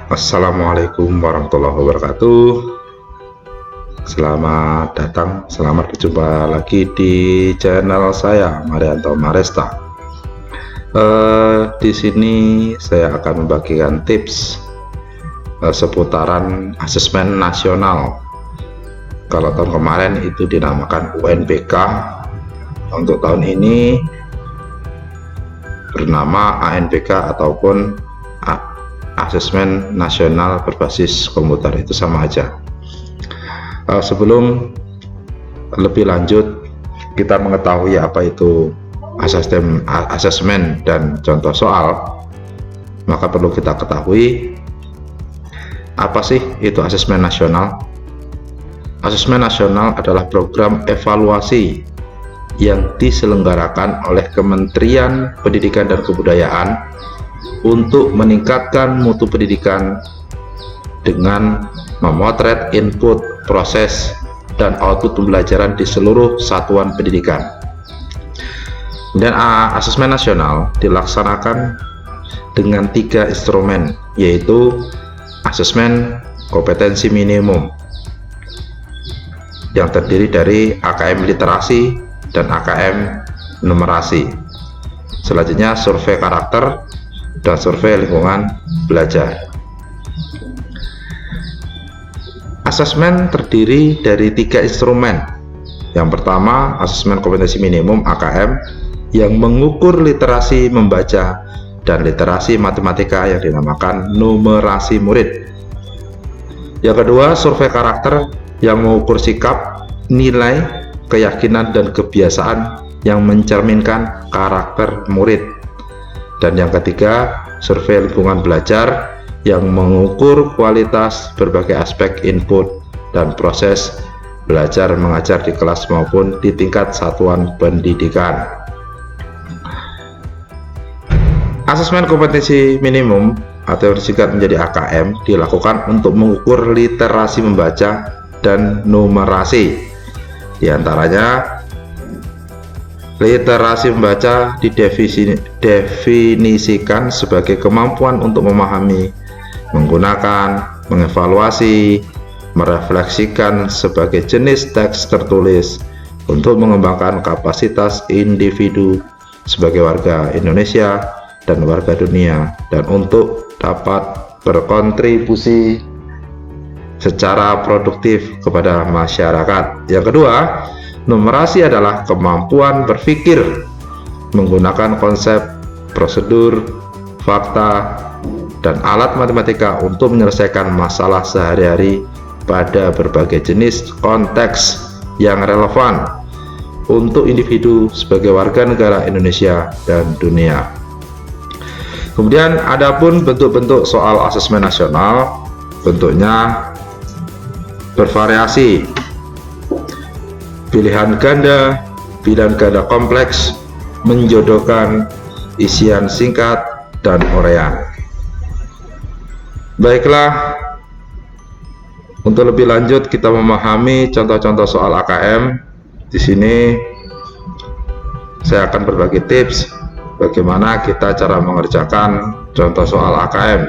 Assalamualaikum warahmatullahi wabarakatuh. Selamat datang, selamat berjumpa lagi di channel saya, Marianto Maresta. Di sini saya akan membagikan tips seputaran asesmen nasional. Kalau tahun kemarin itu dinamakan UNBK, untuk tahun ini bernama ANBK ataupun asesmen nasional berbasis komputer, itu sama aja. Sebelum lebih lanjut kita mengetahui apa itu asesmen dan contoh soal, maka perlu kita ketahui apa sih itu asesmen nasional. Asesmen nasional adalah program evaluasi yang diselenggarakan oleh Kementerian Pendidikan dan Kebudayaan untuk meningkatkan mutu pendidikan dengan memotret input, proses, dan output pembelajaran di seluruh satuan pendidikan. Dan asesmen nasional dilaksanakan dengan 3 instrumen, yaitu asesmen kompetensi minimum yang terdiri dari AKM literasi dan AKM numerasi. Selanjutnya survei karakter dan survei lingkungan belajar. Asesmen terdiri dari 3 instrumen. Yang pertama, asesmen kompetensi minimum AKM yang mengukur literasi membaca dan literasi matematika yang dinamakan numerasi murid. Yang kedua, survei karakter yang mengukur sikap, nilai, keyakinan, dan kebiasaan yang mencerminkan karakter murid. Dan yang ketiga, survei lingkungan belajar yang mengukur kualitas berbagai aspek input dan proses belajar mengajar di kelas maupun di tingkat satuan pendidikan. Asesmen kompetensi minimum atau disingkat menjadi AKM dilakukan untuk mengukur literasi membaca dan numerasi. Di antaranya, literasi membaca didefinisikan sebagai kemampuan untuk memahami, menggunakan, mengevaluasi, merefleksikan sebagai jenis teks tertulis untuk mengembangkan kapasitas individu sebagai warga Indonesia dan warga dunia, dan untuk dapat berkontribusi secara produktif kepada masyarakat. Yang kedua, numerasi adalah kemampuan berpikir menggunakan konsep, prosedur, fakta, dan alat matematika untuk menyelesaikan masalah sehari-hari pada berbagai jenis konteks yang relevan untuk individu sebagai warga negara Indonesia dan dunia. Kemudian adapun bentuk-bentuk soal asesmen nasional, bentuknya bervariasi. Pilihan ganda, pilihan ganda kompleks, menjodohkan, isian singkat, dan urean. Baiklah, untuk lebih lanjut kita memahami contoh-contoh soal AKM. Di sini saya akan berbagi tips bagaimana kita cara mengerjakan contoh soal AKM.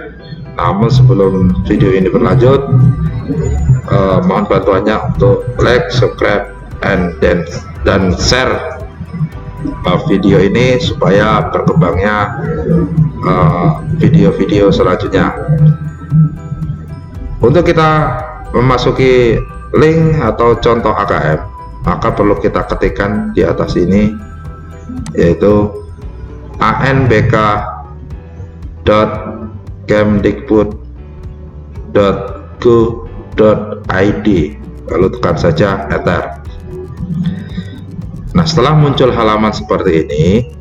Namun sebelum video ini berlanjut, mohon bantuannya untuk like, subscribe, dan share video ini supaya berkembangnya video-video selanjutnya. Untuk kita memasuki link atau contoh AKM, maka perlu kita ketikkan di atas ini, yaitu anbk.kemdikbud.go.id, lalu tekan saja enter. Nah, setelah muncul halaman seperti ini,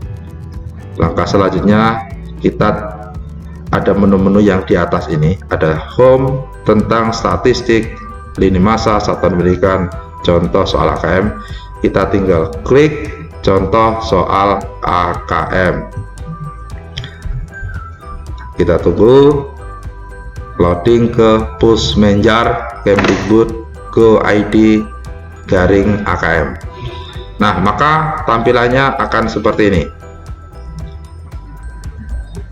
langkah selanjutnya kita ada menu-menu yang di atas ini, ada home tentang statistik, lini masa, satuan pendidikan, contoh soal AKM. Kita tinggal klik contoh soal AKM. Kita tunggu loading ke Pusmenjar Kemdikbud go.id/AKM. Nah, maka tampilannya akan seperti ini.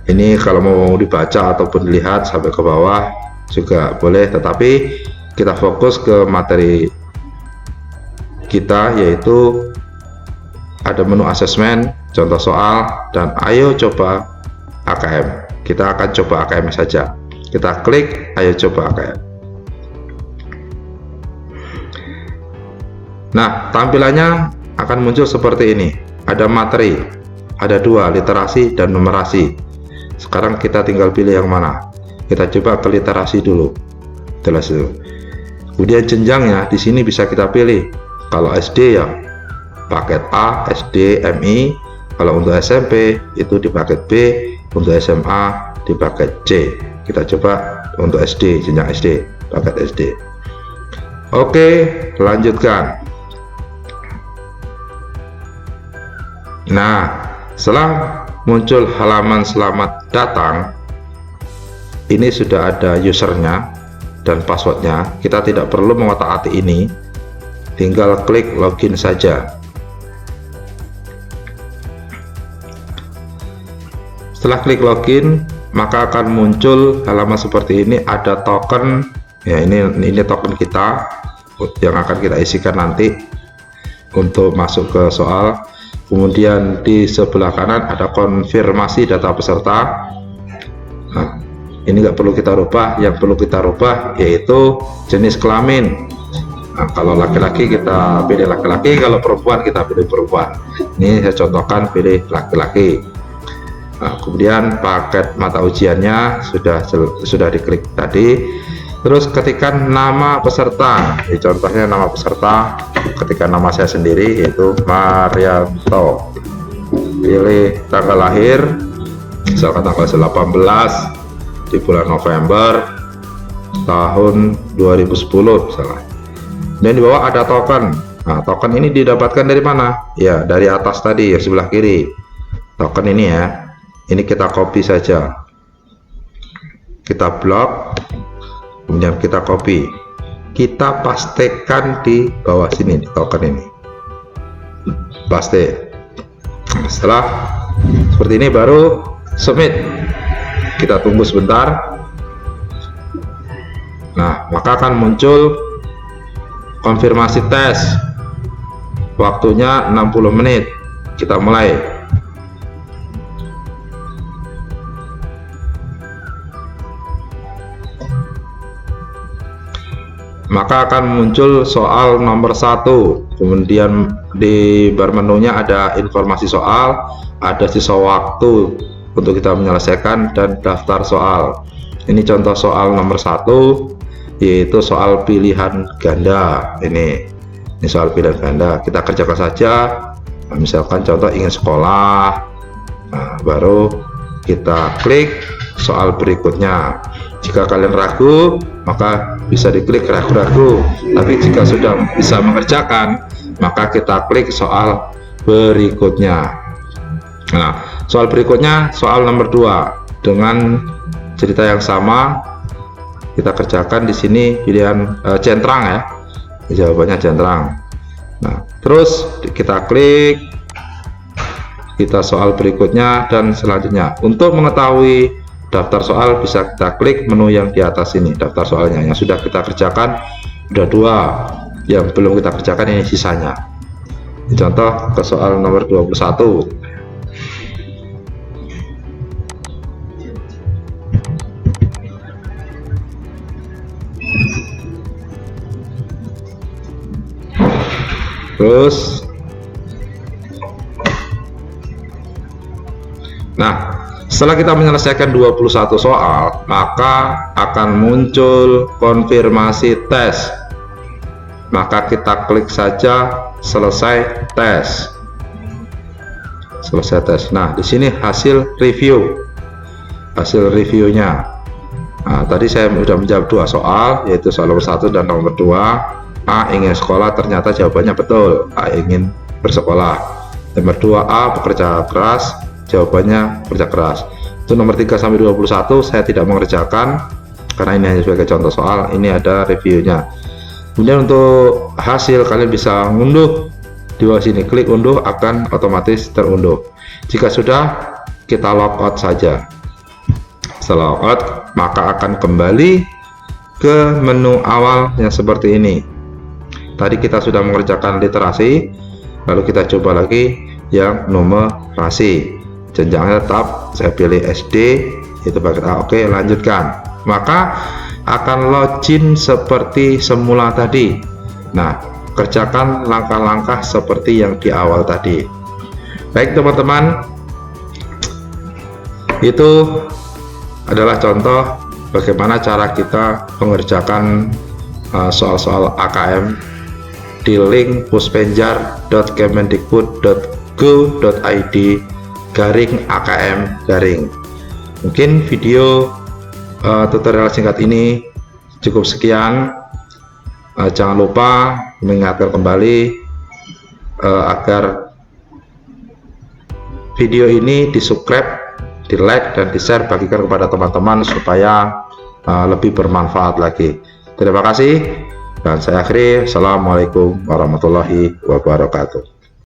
Ini kalau mau dibaca ataupun dilihat sampai ke bawah juga boleh, tetapi kita fokus ke materi kita, yaitu ada menu asesmen, contoh soal, dan ayo coba AKM. Kita akan coba AKM saja. Kita klik ayo coba AKM. Nah, tampilannya akan muncul seperti ini. Ada materi, ada dua, literasi dan numerasi. Sekarang kita tinggal pilih yang mana. Kita coba ke literasi dulu. Kemudian jenjangnya di sini bisa kita pilih. Kalau SD ya paket A, SD, MI. Kalau untuk SMP itu di paket B, untuk SMA di paket C. Kita coba untuk SD, jenjang SD, paket SD. Oke, lanjutkan. Nah, setelah muncul halaman selamat datang, ini sudah ada usernya dan passwordnya. Kita tidak perlu mengotak-atik ini, tinggal klik login saja. Setelah klik login, maka akan muncul halaman seperti ini. Ada token ya, ini token kita yang akan kita isikan nanti untuk masuk ke soal. Kemudian di sebelah kanan ada konfirmasi data peserta. Nah, ini nggak perlu kita rubah. Yang perlu kita rubah yaitu jenis kelamin. Nah, kalau laki-laki kita pilih laki-laki, kalau perempuan kita pilih perempuan. Ini saya contohkan pilih laki-laki. Nah, kemudian paket mata ujiannya sudah diklik tadi. Terus ketikkan nama peserta. Ini contohnya nama peserta, ketikkan nama saya sendiri yaitu Marianto. Pilih tanggal lahir, misalkan tanggal 18 di bulan November tahun 2010 misalnya. Dan di bawah ada token. Nah, token ini didapatkan dari mana? Ya, dari atas tadi ya, sebelah kiri. Token ini ya. Ini kita copy saja. Kita blok. Kemudian kita copy, kita pastekan di bawah sini token ini, paste. Setelah seperti ini baru submit. Kita tunggu sebentar. Nah, maka akan muncul konfirmasi tes. Waktunya 60 menit. Kita mulai. Maka akan muncul soal nomor 1. Kemudian di bar menunya ada informasi soal, ada sisa waktu untuk kita menyelesaikan, dan daftar soal. Ini contoh soal nomor 1, yaitu soal pilihan ganda. Ini soal pilihan ganda. Kita kerjakan saja. Nah, misalkan contoh ingin sekolah. Nah, baru kita klik soal berikutnya. Jika kalian ragu, maka bisa diklik ragu-ragu. Tapi jika sudah bisa mengerjakan, maka kita klik soal berikutnya. Nah, soal berikutnya soal nomor 2 dengan cerita yang sama. Kita kerjakan di sini pilihan centrang ya. Jawabannya centrang. Nah, terus kita klik, kita soal berikutnya dan selanjutnya. Untuk mengetahui daftar soal bisa kita klik menu yang di atas ini, daftar soalnya. Yang sudah kita kerjakan udah 2, yang belum kita kerjakan ini sisanya. Ini contoh ke soal nomor 21. Terus nah, setelah kita menyelesaikan 21 soal, maka akan muncul konfirmasi tes. Maka kita klik saja selesai tes. Selesai tes. Nah, di sini hasil review. Hasil reviewnya. Nah, tadi saya sudah menjawab 2 soal, yaitu soal nomor 1 dan nomor 2. A ingin sekolah, ternyata jawabannya betul. A ingin bersekolah. Nomor 2, A bekerja keras, jawabannya kerja keras. Itu nomor 3 sampai 21 saya tidak mengerjakan karena ini hanya sebagai contoh soal. Ini ada reviewnya. Kemudian untuk hasil kalian bisa ngunduh di bawah sini, klik unduh akan otomatis terunduh. Jika sudah, kita logout saja. Setelah logout, maka akan kembali ke menu awal yang seperti ini. Tadi kita sudah mengerjakan literasi, lalu kita coba lagi yang numerasi. Jenjangnya tetap saya pilih SD, itu paket A. Oke, lanjutkan. Maka akan login seperti semula tadi. Nah, kerjakan langkah-langkah seperti yang di awal tadi. Baik teman-teman, itu adalah contoh bagaimana cara kita mengerjakan soal-soal AKM di link puspenjar.kemendikbud.go.id/AKM. Mungkin video tutorial singkat ini cukup sekian. Jangan lupa mengingatkan kembali agar video ini di-subscribe, di-like, dan di-share, bagikan kepada teman-teman supaya lebih bermanfaat lagi. Terima kasih, dan saya akhiri. Assalamualaikum warahmatullahi wabarakatuh.